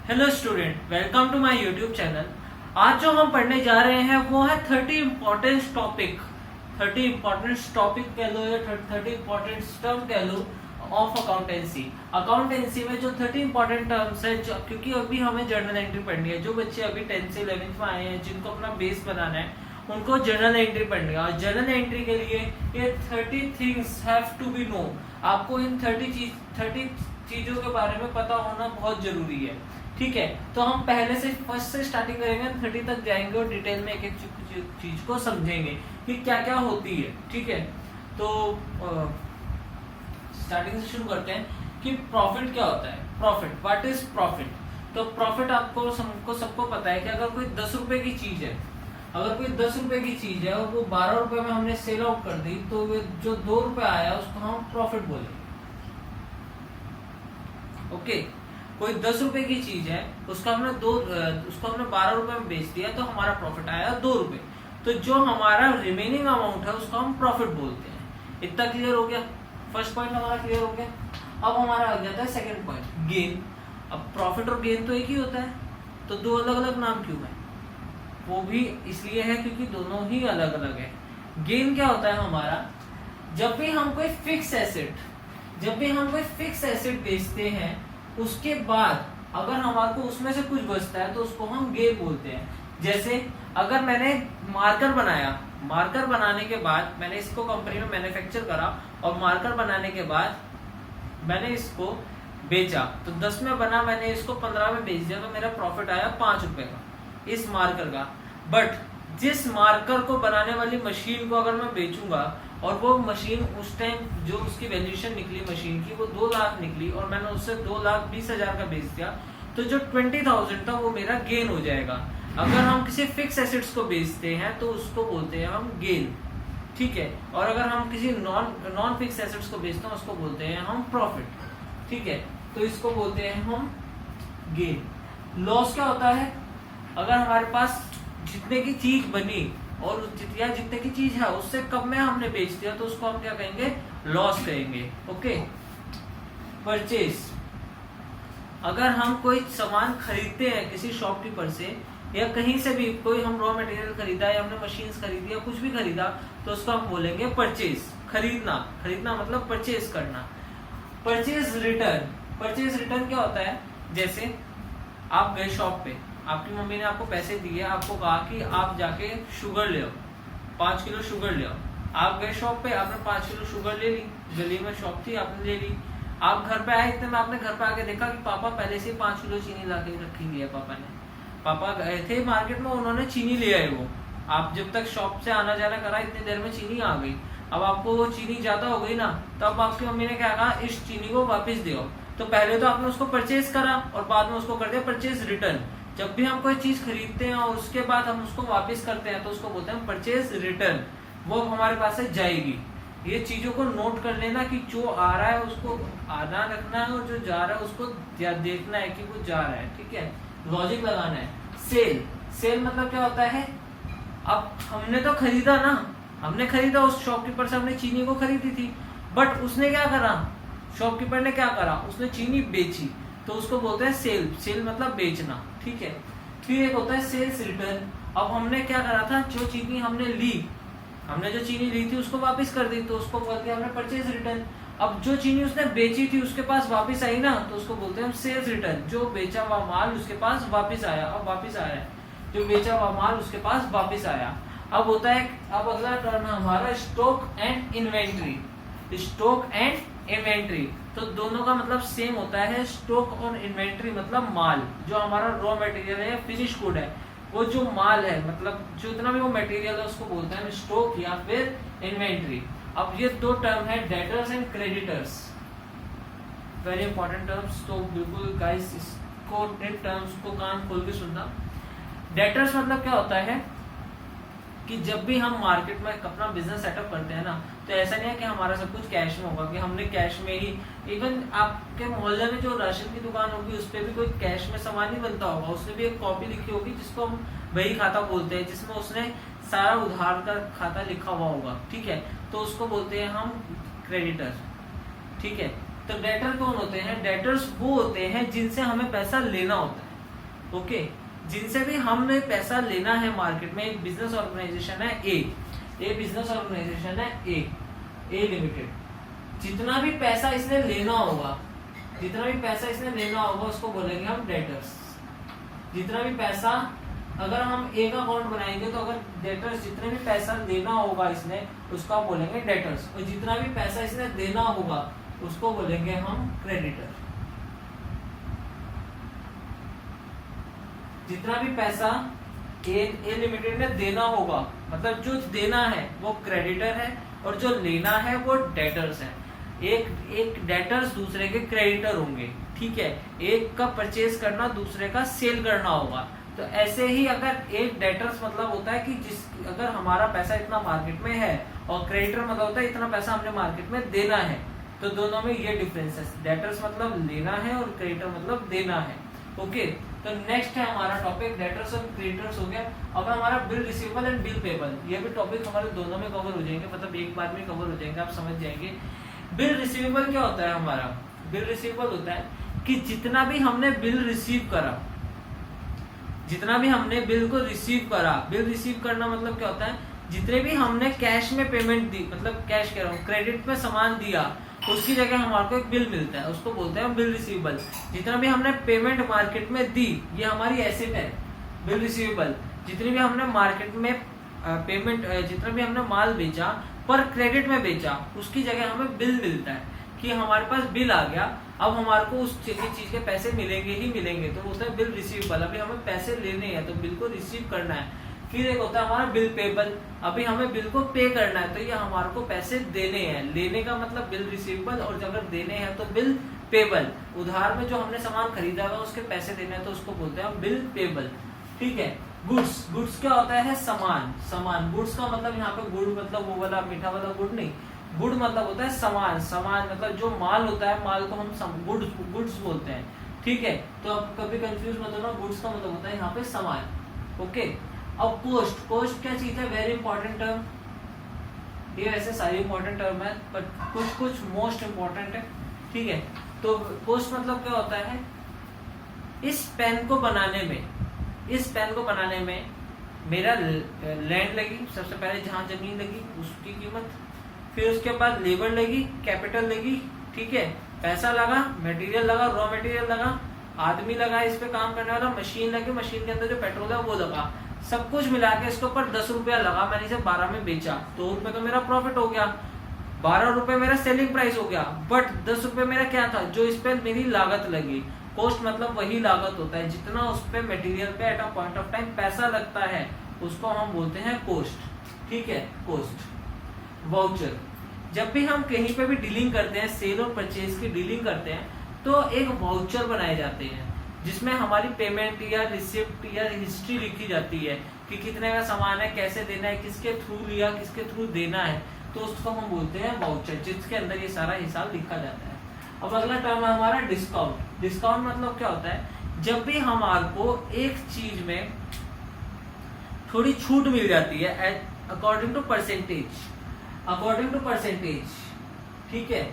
Hello student, welcome to my YouTube channel. आज जो हम पढ़ने जा रहे हैं वो है 30 इम्पोर्टेंट टॉपिक, 30 इम्पोर्टेंट टॉपिक कह लो या 30 इम्पोर्टेंट टर्म कह लो ऑफ अकाउंटेंसी। अकाउंटेंसी में जो 30 इम्पोर्टेंट टर्म्स है, क्योंकि अभी हमें जर्नल एंट्री पढ़नी है। जो बच्चे अभी 10th से 11th में आए हैं, जिनको अपना बेस बनाना है, उनको जर्नल एंट्री पढ़नी है। और जर्नल एंट्री के लिए ये 30 things have to be know. आपको इन 30 चीजों के बारे में पता होना बहुत जरूरी है। ठीक है, तो हम पहले से फर्स्ट से स्टार्टिंग करेंगे, 30 तक जाएंगे और डिटेल में एक एक चीज को समझेंगे कि क्या क्या होती है। ठीक है, तो स्टार्टिंग से शुरू करते हैं कि प्रॉफिट क्या होता है। Profit, what is profit? तो प्रॉफिट आपको सबको पता है कि अगर कोई 10 रुपए की चीज है, अगर कोई 10 रुपए की चीज है और वो 12 रुपए में हमने सेल आउट कर दी, तो जो 2 रुपए आया उसको हम प्रॉफिट बोलेंगे। ओके, कोई 10 रुपए की चीज है, उसको हमने 12 रुपए में बेच दिया, तो हमारा प्रॉफिट आया 2 रुपए। तो जो हमारा रिमेनिंग अमाउंट है उसको हम प्रॉफिट बोलते हैं। इतना क्लियर हो गया? फर्स्ट पॉइंट हमारा क्लियर हो गया। अब हमारा आ जाता है सेकंड पॉइंट, गेन। अब प्रॉफिट और गेन तो एक ही होता है, तो दो अलग अलग नाम क्यों है? वो भी इसलिए है क्योंकि दोनों ही अलग अलग है। गेन क्या होता है हमारा? जब भी हम कोई फिक्स एसेट बेचते हैं, उसके बाद अगर हमारे को उसमें से कुछ बचता है तो उसको हम गेन बोलते हैं। जैसे अगर मैंने मार्कर बनाया, मार्कर बनाने के बाद मैंने इसको कंपनी में मैन्युफैक्चर करा और मार्कर बनाने के बाद मैंने इसको बेचा, तो 10 में बना, मैंने इसको 15 में बेच दिया, तो मेरा प्रॉफिट आया 5 रुपए का इस मार्कर का। बट जिस मार्कर को बनाने वाली मशीन को अगर मैं बेचूंगा और वो मशीन उस टाइम जो उसकी वैल्यूएशन निकली मशीन की वो 2 लाख निकली और मैंने उससे 2,20,000 का बेच दिया, तो जो 20,000 था वो मेरा गेन हो जाएगा। अगर हम किसी फिक्स एसेट्स को बेचते हैं तो उसको बोलते हैं हम गेन। ठीक है, और अगर हम किसी नॉन फिक्स एसेट्स को बेचते हैं उसको बोलते हैं हम प्रॉफिट। ठीक है, तो इसको बोलते हैं हम गेन। लॉस क्या होता है? अगर हमारे पास जितने की चीज बनी और जितने की चीज है उससे कम में हमने बेच दिया, तो उसको हम क्या कहेंगे? लॉस कहेंगे। ओके। परचेज, अगर हम कोई सामान खरीदते हैं किसी शॉपकीपर से या कहीं से भी, कोई हम रॉ मटेरियल खरीदा या हमने मशीन्स खरीदी या कुछ भी खरीदा, तो उसको हम बोलेंगे परचेज। खरीदना मतलब परचेज करना। परचेज रिटर्न क्या होता है? जैसे आप गए शॉप पे, आपकी मम्मी ने आपको पैसे दिए, आपको कहा कि आप जाके शुगर ले आओ, 5 किलो शुगर ले आओ। आप गए शॉप पे, आपने 5 किलो शुगर ले ली, गली में शॉप थी, आपने ले ली। आप घर पे आए, इतने में आपने घर पे आके देखा कि पापा पहले से 5 किलो चीनी ला के रखी हुई है। पापा गए थे मार्केट में, उन्होंने चीनी ले आए। वो आप जब तक शॉप से आना जाना करा, इतनी देर में चीनी आ गई। अब आपको वो चीनी ज्यादा हो गई ना, तब आपकी मम्मी ने क्या कहा? इस चीनी को वापस दो। तो पहले तो आपने उसको परचेज करा और बाद में उसको कर दिया परचेज रिटर्न। जब भी हम कोई चीज खरीदते हैं और उसके बाद हम उसको वापस करते हैं तो उसको बोलते हैं परचेज रिटर्न। वो हमारे पास से जाएगी। ये चीजों को नोट कर लेना कि जो आ रहा है उसको आना रखना है और जो जा रहा है उसको देखना है कि वो जा रहा है। ठीक है, लॉजिक लगाना है। सेल मतलब क्या होता है? अब हमने तो खरीदा ना, हमने खरीदा, उस शॉपकीपर से हमने चीनी को खरीदी थी, बट उसने क्या करा? शॉपकीपर ने क्या करा? उसने चीनी बेची, तो उसको बोलते हैं सेल मतलब बेचना। ठीक है, फिर एक होता है सेल्स रिटर्न। अब हमने क्या करा था? जो चीनी हमने जो चीनी ली थी उसको वापस कर दी, तो उसको बोलते हैं हमने परचेज रिटर्न। अब जो चीनी उसने बेची थी उसके पास वापस आई ना, तो उसको बोलते हैं हम सेल्स रिटर्न। जो बेचा हुआ माल उसके पास वापस आया, अब वापस आया है, जो बेचा हुआ माल उसके पास वापस आया। अब होता है, अब अगला टर्म है हमारा stock and inventory. Stock and inventory, तो दोनों का मतलब सेम होता है। स्टॉक और इन्वेंट्री मतलब माल, जो हमारा रॉ मटेरियल है, फिनिश गुड है, वो जो माल है, मतलब जितना भी वो मटेरियल है उसको बोलते हैं स्टॉक या फिर इन्वेंट्री। अब ये 2 टर्म है, debtors and creditors, very important terms. तो बिल्कुल गाइस इसको, इन टर्म्स को कान खोल के सुनना। डेटर्स मतलब क्या होता है कि जब भी हम मार्केट में अपना बिजनेस सेटअप करते हैं ना, तो ऐसा नहीं है कि हमारा सब कुछ कैश में होगा, कि हमने कैश में ही, इवन आपके मोहल्ले में जो राशन की दुकान होगी उस पर भी कोई कैश में सामान नहीं बनता होगा, उसने भी एक कॉपी लिखी होगी जिसको हम बही खाता बोलते हैं, जिसमें उसने सारा उधार का खाता लिखा हुआ होगा। ठीक है, तो उसको बोलते हैं हम क्रेडिटर। ठीक है, तो डेटर कौन होते हैं? डेटर्स वो होते हैं जिनसे हमें पैसा लेना होता है। ओके, जिनसे भी हमें पैसा लेना है मार्केट में, एक बिजनेस ऑर्गेनाइजेशन है ए बिजनेस ऑर्गेनाइजेशन है ए लिमिटेड, जितना भी पैसा इसने लेना होगा उसको बोलेंगे हम डेटर्स। जितना भी पैसा, अगर हम एक अकाउंट बनाएंगे तो अगर डेटर्स जितने भी पैसा देना होगा इसने उसको हम बोलेंगे डेटर्स, और जितना भी पैसा इसने देना होगा उसको बोलेंगे हम क्रेडिटर। जितना भी पैसा ए लिमिटेड ने देना होगा, मतलब जो देना है वो क्रेडिटर है और जो लेना है वो डेटर्स है। एक डेटर्स दूसरे के क्रेडिटर होंगे, ठीक है, एक का परचेज करना दूसरे का सेल करना होगा। तो ऐसे ही अगर एक डेटर्स मतलब होता है कि अगर हमारा पैसा इतना मार्केट में है, और क्रेडिटर मतलब होता है इतना पैसा हमने मार्केट में देना है, तो दोनों में ये डिफरेंस है। डेटर्स मतलब लेना है और क्रेडिटर मतलब देना है। ओके, तो नेक्स्ट है हमारा टॉपिक डेटर्स और क्रेडिटर्स हो गया। अब हमारा bill receivable and bill payable, ये भी टॉपिक हमारे दोनों में कवर हो जाएंगे, मतलब एक बार में कवर हो जाएंगे, आप समझ जाएंगे। बिल रिसीवेबल क्या होता है हमारा? बिल रिसीवेबल होता है कि जितना भी हमने बिल रिसीव करा, जितना भी हमने बिल को रिसीव करा, बिल रिसीव करना मतलब क्या होता है, जितने भी हमने कैश में पेमेंट दी, मतलब कैश कह रहा हूँ, क्रेडिट में सामान दिया, उसकी जगह हमारे को एक बिल मिलता है, उसको बोलते हैं बिल रिसीवेबल। जितना भी हमने पेमेंट मार्केट में दी, ये हमारी एसेट है, बिल रिसीवेबल। जितनी भी हमने मार्केट में पेमेंट, जितना भी हमने माल बेचा पर क्रेडिट में बेचा, उसकी जगह हमें बिल मिलता है कि हमारे पास बिल आ गया, अब हमारे को उस चीज के पैसे मिलेंगे ही मिलेंगे, तो बोलते हैं बिल रिसीवेबल। अभी हमें पैसे लेने हैं तो बिल को रिसीव करना है। फिर एक होता है हमारा बिल पेबल, अभी हमें बिल को पे करना है, तो ये हमारे को पैसे देने हैं। लेने का मतलब बिल रिसीवेबल, और अगर देने हैं तो बिल पेबल। उधार में जो हमने सामान खरीदा हुआ उसके पैसे देने हैं तो उसको बोलते हैं बिल पेबल, ठीक है। गुड्स क्या होता है? सामान। गुड्स का मतलब यहाँ पे गुड़ मतलब वो वाला मीठा वाला गुड़ नहीं, गुड मतलब होता है सामान मतलब जो माल होता है, माल को हम गुड्स बोलते हैं, ठीक है। तो आप कभी कंफ्यूज मत होना, गुड्स का मतलब होता है यहाँ पे सामान। ओके, अब कोस्ट क्या चीज है? Very important term. ये वैसे सारी इंपॉर्टेंट टर्म है, बट कुछ मोस्ट इंपॉर्टेंट है, ठीक है। तो कोस्ट मतलब क्या होता है? इस पेन को बनाने में मेरा लैंड लगी, सबसे पहले जहां जमीन लगी उसकी कीमत, फिर उसके बाद लेबर लगी, कैपिटल लगी, ठीक है, पैसा लगा, मटेरियल लगा, रॉ मटेरियल लगा, आदमी लगा इस पे काम करने वाला, मशीन लगी, मशीन के अंदर जो पेट्रोल है वो लगा, सब कुछ मिला के इसके ऊपर 10 रुपया लगा, मैंने इसे 12 में बेचा, 2 रुपए तो मेरा प्रॉफिट हो गया, 12 रुपए मेरा सेलिंग प्राइस हो गया, बट 10 रुपए मेरा क्या था? जो इस पे मेरी लागत लगी। कॉस्ट मतलब वही लागत होता है जितना उस पे मटेरियल पे eight a point of time पैसा लगता है, उसको हम बोलते हैं कॉस्ट, ठीक है। कॉस्ट। वाउचर, जब भी हम कहीं पे भी डीलिंग करते हैं, सेल और परचेज की डीलिंग करते हैं, तो एक वाउचर बनाए जाते हैं जिसमें हमारी पेमेंट या रिसिप्ट या हिस्ट्री लिखी जाती है कि कितने का सामान है, कैसे देना है, किसके थ्रू लिया, किसके थ्रू देना है, तो उसको हम बोलते हैं वाउचर, जिसके अंदर ये सारा हिसाब लिखा जाता है। अब अगला टर्म है हमारा डिस्काउंट। डिस्काउंट मतलब क्या होता है? जब भी हमारे को एक चीज में थोड़ी छूट मिल जाती है अकॉर्डिंग टू परसेंटेज, ठीक है।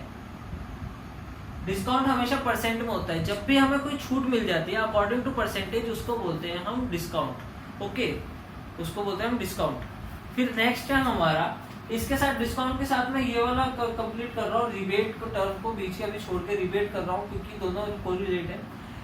डिस्काउंट हमेशा परसेंट में होता है, जब भी हमें कोई छूट मिल जाती है अकॉर्डिंग टू परसेंटेज, उसको बोलते हैं हम डिस्काउंट। ओके, उसको बोलते हैं हम डिस्काउंट। फिर नेक्स्ट है हमारा, इसके साथ डिस्काउंट के साथ में ये वाला कंप्लीट कर रहा हूँ, रिबेट को टर्म को बीच के अभी छोड़ के रिबेट कर रहा हूँ क्योंकि दोनों कोरिलेट है।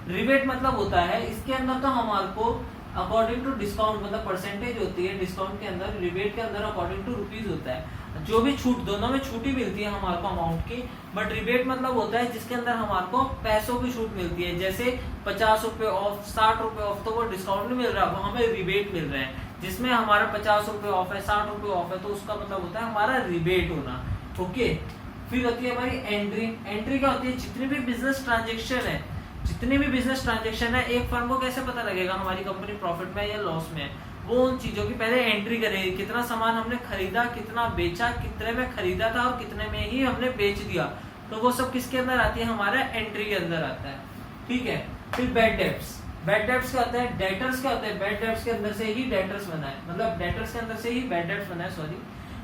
रिबेट मतलब होता है, इसके अंदर तो हमारे को अकॉर्डिंग टू डिस्काउंट मतलब परसेंटेज होती है डिस्काउंट के अंदर, रिबेट के अंदर अकॉर्डिंग टू रुपीज होता है। जो भी छूट, दोनों में छूट ही मिलती है हमारे को अमाउंट की, बट रिबेट मतलब होता है जिसके अंदर हमारे को पैसों की छूट मिलती है। जैसे 50 रुपए ऑफ, 60 रुपए ऑफ, तो वो डिस्काउंट नहीं मिल रहा, वो हमें रिबेट मिल रहा है। जिसमें हमारा 50 रुपए ऑफ है, 60 रुपए ऑफ है, तो उसका मतलब होता है हमारा रिबेट होना। ओके, फिर होती है हमारी एंट्री। एंट्री क्या होती है? जितनी भी बिजनेस ट्रांजेक्शन है, एक फर्म को कैसे पता लगेगा हमारी कंपनी प्रॉफिट में या लॉस में है? वो उन चीजों की पहले एंट्री करेगी, कितना सामान हमने खरीदा, कितना बेचा, कितने में खरीदा था और कितने में ही हमने बेच दिया, तो वो सब किसके अंदर आती है? हमारा एंट्री के अंदर आता है, ठीक है। फिर बैड डेब्ट्स क्या होता है? डेटर्स क्या होता है? बैड डेब्ट्स के अंदर से ही डेटर्स बना है, मतलब डेटर्स के अंदर से ही बैड डेब्ट्स बना है, सॉरी,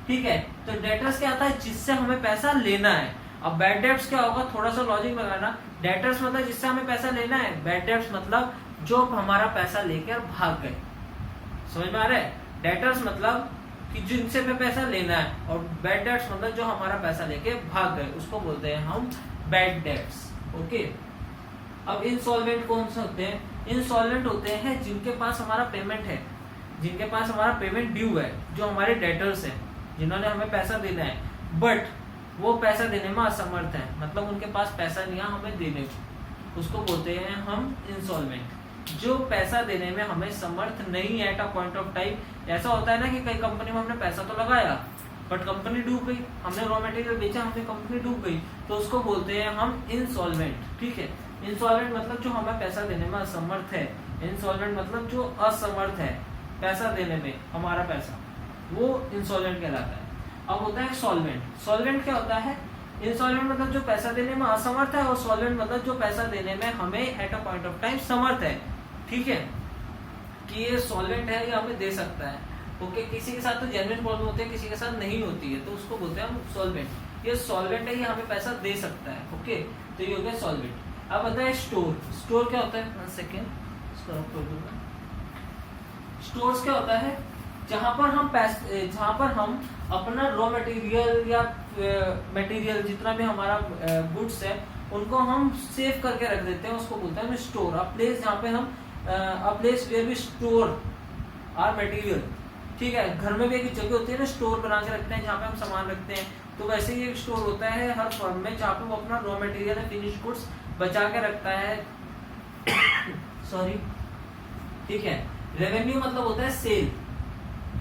ठीक है। तो डेटर्स क्या आता है? जिससे हमें पैसा लेना है। अब बैड डेब्ट्स क्या होगा? थोड़ा सा लॉजिक लगाना। डेटर्स मतलब जिससे हमें पैसा लेना है, बैड डेब्ट्स मतलब जो हमारा पैसा लेकर भाग गए। समझ में आ रहा है? डेटर्स मतलब कि जिनसे पे पैसा लेना है, और बैड डेट्स मतलब जो हमारा पैसा लेके भाग गए, उसको बोलते हैं हम बैड डेट्स। ओके, अब इंसॉल्वेंट कौन से होते हैं? इंसॉल्वेंट होते हैं जिनके पास हमारा पेमेंट है, जिनके पास हमारा पेमेंट ड्यू है, जो हमारे डेटर्स हैं, जिन्होंने हमें पैसा देना है, बट वो पैसा देने में असमर्थ है, मतलब उनके पास पैसा नहीं है हमें देने को, उसको बोलते हैं हम इंसॉल्वेंट। जो पैसा देने में हमें समर्थ नहीं है eight a point of time. ऐसा होता है ना कि कई कंपनी में हमने पैसा तो लगाया बट कंपनी डूब गई, हमने रॉ मटेरियल बेचा, हमें कंपनी डूब गई, तो उसको बोलते हैं हम इंसॉल्वेंट। ठीक है, इंसॉल्वेंट मतलब जो हमें पैसा देने में असमर्थ है, इंसॉल्वेंट मतलब जो असमर्थ है पैसा देने में हमारा पैसा, वो इंसॉल्वेंट कहलाता है। अब होता है सॉल्वेंट। सॉल्वेंट क्या होता है? इंसॉल्वेंट मतलब जो पैसा देने में असमर्थ है, और सॉल्वेंट मतलब जो पैसा देने में हमें at a point of time समर्थ है। ठीक है, कि ये सॉल्वेंट है, ये हमें दे सकता है। ओके, किसी के साथ तो जेन्युइन प्रॉब्लम होती है, किसी के साथ नहीं होती है, तो उसको बोलते हैं हम सॉल्वेंट। ये सॉल्वेंट है, ये हमें पैसा दे सकता है। ओके, तो ये हो गया सॉल्वेंट। अब आता है स्टोर। स्टोर क्या होता है? 1 सेकेंड, इसको रख दूंगा। स्टोर्स क्या होता है? जहां पर हम अपना रॉ मटेरियल या मटेरियल जितना भी हमारा गुड्स है, उनको हम सेव करके रख देते हैं, उसको बोलते हैं हम स्टोर। अ प्लेस जहाँ पे हम a place where we store our material. ठीक है, घर में भी एक जगह होती है ना, स्टोर बना के रखते हैं जहाँ पे हम सामान रखते हैं, तो वैसे ही एक स्टोर होता है हर फर्म में, जहाँ पे वो अपना रॉ मटेरियल या फिनिश गुड्स बचा के रखता है। सॉरी, ठीक है। रेवेन्यू मतलब होता है सेल,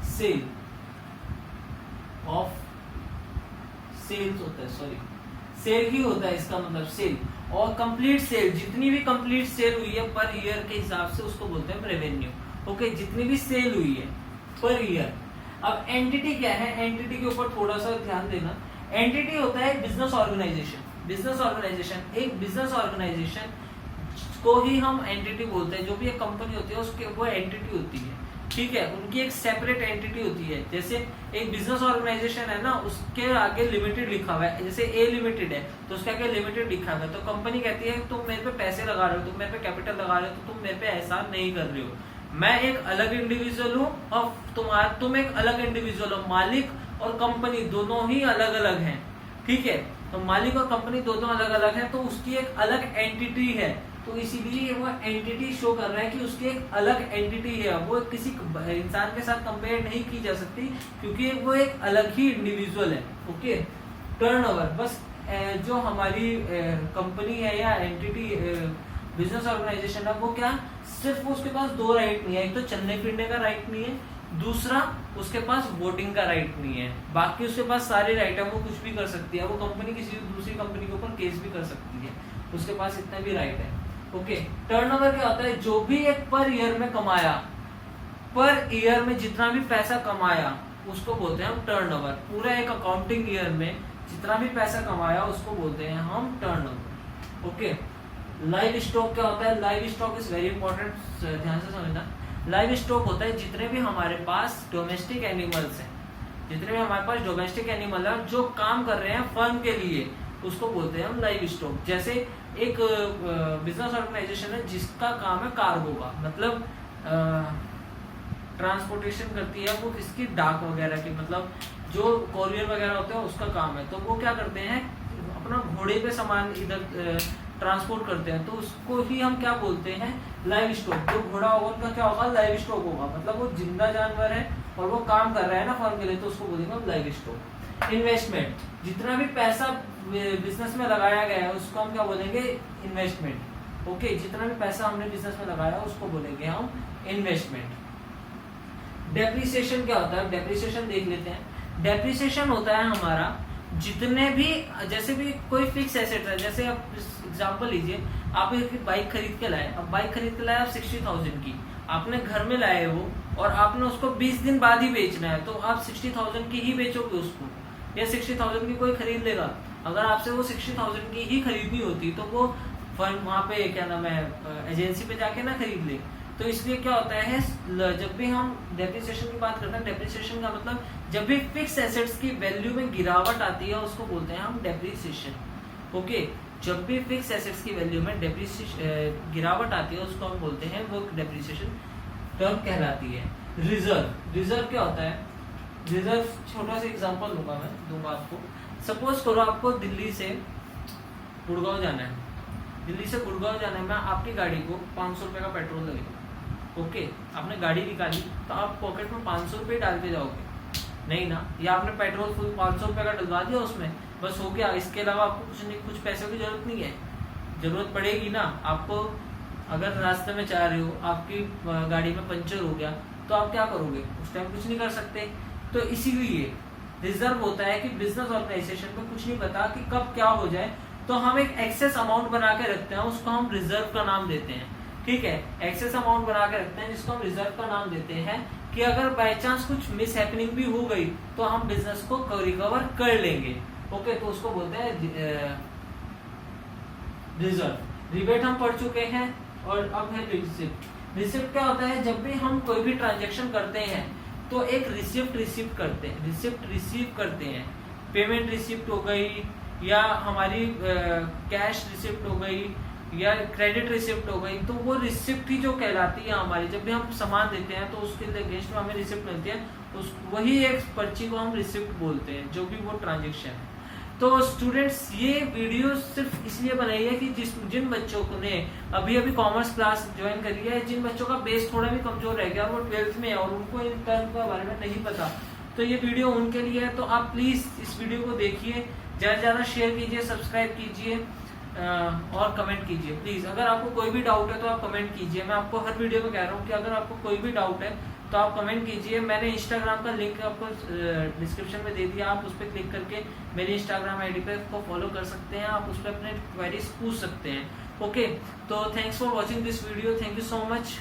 सेल ऑफ, सेल्स होता है, सॉरी सेल ही होता है इसका मतलब, सेल। और कंप्लीट सेल, जितनी भी कंप्लीट सेल हुई है पर ईयर के हिसाब से, उसको बोलते हैं रेवेन्यू। ओके, जितनी भी सेल हुई है पर ईयर। अब एंटिटी क्या है? एंटिटी के ऊपर थोड़ा सा ध्यान देना। एंटिटी होता है बिजनेस ऑर्गेनाइजेशन। बिजनेस ऑर्गेनाइजेशन, एक बिजनेस ऑर्गेनाइजेशन को ही हम एंटिटी बोलते हैं। जो भी एक कंपनी होती है उसके वो एंटिटी होती है। ठीक है, उनकी एक सेपरेट एंटिटी होती है। जैसे एक बिजनेस ऑर्गेनाइजेशन है ना, उसके आगे लिमिटेड लिखा हुआ है, जैसे ए लिमिटेड है तो उसके आगे लिमिटेड लिखा हुआ है, तो कंपनी कहती है तुम मेरे पे पैसे लगा रहे हो, तुम मेरे पे कैपिटल लगा रहे हो, तो तुम मेरे पे एहसान नहीं कर रहे हो। मैं एक अलग इंडिविजुअल हूँ और तुम एक अलग इंडिविजुअल हो। मालिक और कंपनी दोनों ही अलग अलग हैं। ठीक है, तो मालिक और कंपनी दोनों अलग अलग है, तो उसकी एक अलग एंटिटी है, तो इसीलिए वो एंटिटी शो कर रहा है कि उसकी एक अलग एंटिटी है। वो किसी इंसान के साथ कंपेयर नहीं की जा सकती, क्योंकि वो एक अलग ही इंडिविजुअल है। ओके, टर्नओवर, बस जो हमारी कंपनी है या एंटिटी बिजनेस ऑर्गेनाइजेशन है, वो क्या सिर्फ उसके पास 2 राइट नहीं है। एक तो चलने फिरने का राइट नहीं है, दूसरा उसके पास वोटिंग का राइट नहीं है। बाकी उसके पास सारे राइट है, वो कुछ भी कर सकती है। वो कंपनी किसी दूसरी कंपनी के ऊपर केस भी कर सकती है, उसके पास इतना भी राइट है। ओके, टर्नओवर क्या होता है? जो भी एक पर ईयर में कमाया, पर ईयर में जितना भी पैसा कमाया उसको बोलते हैं हम टर्नओवर। पूरा एक अकाउंटिंग ईयर में जितना भी पैसा कमाया उसको बोलते हैं हम टर्नओवर। ओके, लाइव स्टॉक क्या होता है? Live stock is very important, ध्यान से समझना। लाइव स्टॉक होता है जितने भी हमारे पास डोमेस्टिक एनिमल्स हैं, जितने भी हमारे पास डोमेस्टिक एनिमल है जो काम कर रहे हैं फर्म के लिए, उसको बोलते हैं हम लाइव स्टॉक। जैसे एक बिजनेस ऑर्गेनाइजेशन है जिसका काम है कार्गो का, मतलब ट्रांसपोर्टेशन करती है वो किसकी, डाक वगैरह की, मतलब जो कोरियर वगैरह होते हैं उसका काम है। तो वो क्या करते हैं, अपना घोड़े पे सामान इधर ट्रांसपोर्ट करते हैं, तो उसको ही हम क्या बोलते हैं, लाइव स्टॉक। जो घोड़ा होगा उनका क्या होगा, लाइव स्टॉक होगा, मतलब वो जिंदा जानवर है और वो काम कर रहा है ना फर्म के लिए, तो उसको बोलेंगे हम लाइव स्टॉक। इन्वेस्टमेंट, जितना भी पैसा बिजनेस में लगाया गया है उसको हम क्या बोलेंगे, इन्वेस्टमेंट। ओके, जितना भी पैसा हमने बिजनेस में लगाया उसको बोलेंगे हम इन्वेस्टमेंट। डेप्रिसिएशन क्या होता है? डेप्रिसिएशन देख लेते हैं। डेप्रिसिएशन होता है हमारा जितने भी, जैसे भी कोई फिक्स एसेट है, जैसे आप एग्जांपल लीजिए, आप एक बाइक खरीद के लाए, अब बाइक खरीद के लाए आप 60,000 की, आपने घर में लाए वो और आपने उसको 20 दिन बाद ही बेचना है, तो आप 60,000 की ही बेचोगे उसको, या 60,000 की कोई खरीद लेगा? अगर आपसे वो 60,000 की ही खरीदनी होती तो वो फर्म वहाँ पे क्या नाम है, एजेंसी पे जाके ना खरीद ले। तो इसलिए क्या होता है, जब भी हम डेप्रिसिएशन की बात करते हैं, डेप्रिसिएशन का मतलब जब भी फिक्स एसेट्स की वैल्यू में गिरावट आती है उसको बोलते हैं हम डेप्रिसिएशन। ओके, जब भी फिक्स एसेट्स की वैल्यू में डेप्रिसिएशन गिरावट आती है उसको हम बोलते हैं, वो डेप्रिसिएशन टर्म कहलाती है। रिजर्व क्या होता है? रिजर्व छोटा सा एग्जांपल दूंगा आपको। सपोज करो आपको दिल्ली से गुड़गांव जाना है, में आपकी गाड़ी को 500 रुपए का पेट्रोल लगेगा। ओके, आपने गाड़ी निकाली तो आप पॉकेट में 500 रुपए डाल के जाओगे? नहीं ना, या आपने पेट्रोल फुल 500 रुपए का डलवा दिया उसमें, बस हो गया। इसके अलावा आपको कुछ पैसों की जरूरत नहीं है। जरूरत पड़ेगी ना आपको। अगर रास्ते में जा रहे हो, आपकी गाड़ी में पंचर हो गया तो आप क्या करोगे? उस टाइम कुछ नहीं कर सकते। तो इसीलिए रिजर्व होता है कि बिजनेस ऑर्गेनाइजेशन को कुछ नहीं पता कि कब क्या हो जाए, तो हम एक एक्सेस अमाउंट बना के रखते हैं, उसको हम रिजर्व का नाम देते हैं। ठीक है, एक्सेस अमाउंट बना के रखते हैं जिसको हम रिजर्व का नाम देते हैं कि अगर बाय चांस कुछ मिस हैपनिंग भी हो गई तो हम बिजनेस को रिकवर कर लेंगे। ओके, तो उसको बोलते हैं रिजर्व। रिबेट हम पढ़ चुके हैं और अब है रिसिप्ट। रिसिप्ट क्या होता है? जब भी हम कोई भी ट्रांजेक्शन करते हैं तो एक रिसिप्ट रिसीव करते हैं। पेमेंट रिसिप्ट हो गई, या हमारी कैश रिसिप्ट हो गई, या क्रेडिट रिसिप्ट हो गई, तो वो रिसिप्ट ही जो कहलाती है हमारी। जब भी हम सामान देते हैं तो उसके अगेंस्ट में हमें रिसिप्ट मिलती है, उस वही एक पर्ची को हम रिसिप्ट बोलते हैं, जो भी वो ट्रांजेक्शन है। तो स्टूडेंट्स, ये वीडियो सिर्फ इसलिए बनाई है कि जिन बच्चों ने अभी कॉमर्स क्लास ज्वाइन करी है, जिन बच्चों का बेस थोड़ा भी कमजोर रह गया और वो 12th में है और उनको इन टर्म के बारे में नहीं पता, तो ये वीडियो उनके लिए है। तो आप प्लीज इस वीडियो को देखिए, ज्यादा से ज्यादा शेयर कीजिए, सब्सक्राइब कीजिए और कमेंट कीजिए प्लीज। अगर आपको कोई भी डाउट है तो आप कमेंट कीजिए। मैं आपको हर वीडियो में कह रहा हूँ कि अगर आपको कोई भी डाउट है तो आप कमेंट कीजिए। मैंने इंस्टाग्राम का लिंक आपको डिस्क्रिप्शन में दे दिया, आप उस पर क्लिक करके मेरी इंस्टाग्राम आईडी पे को फॉलो कर सकते हैं। आप उस पर अपने क्वेरीज पूछ सकते हैं। ओके, तो thanks for watching this video. Thank you so much.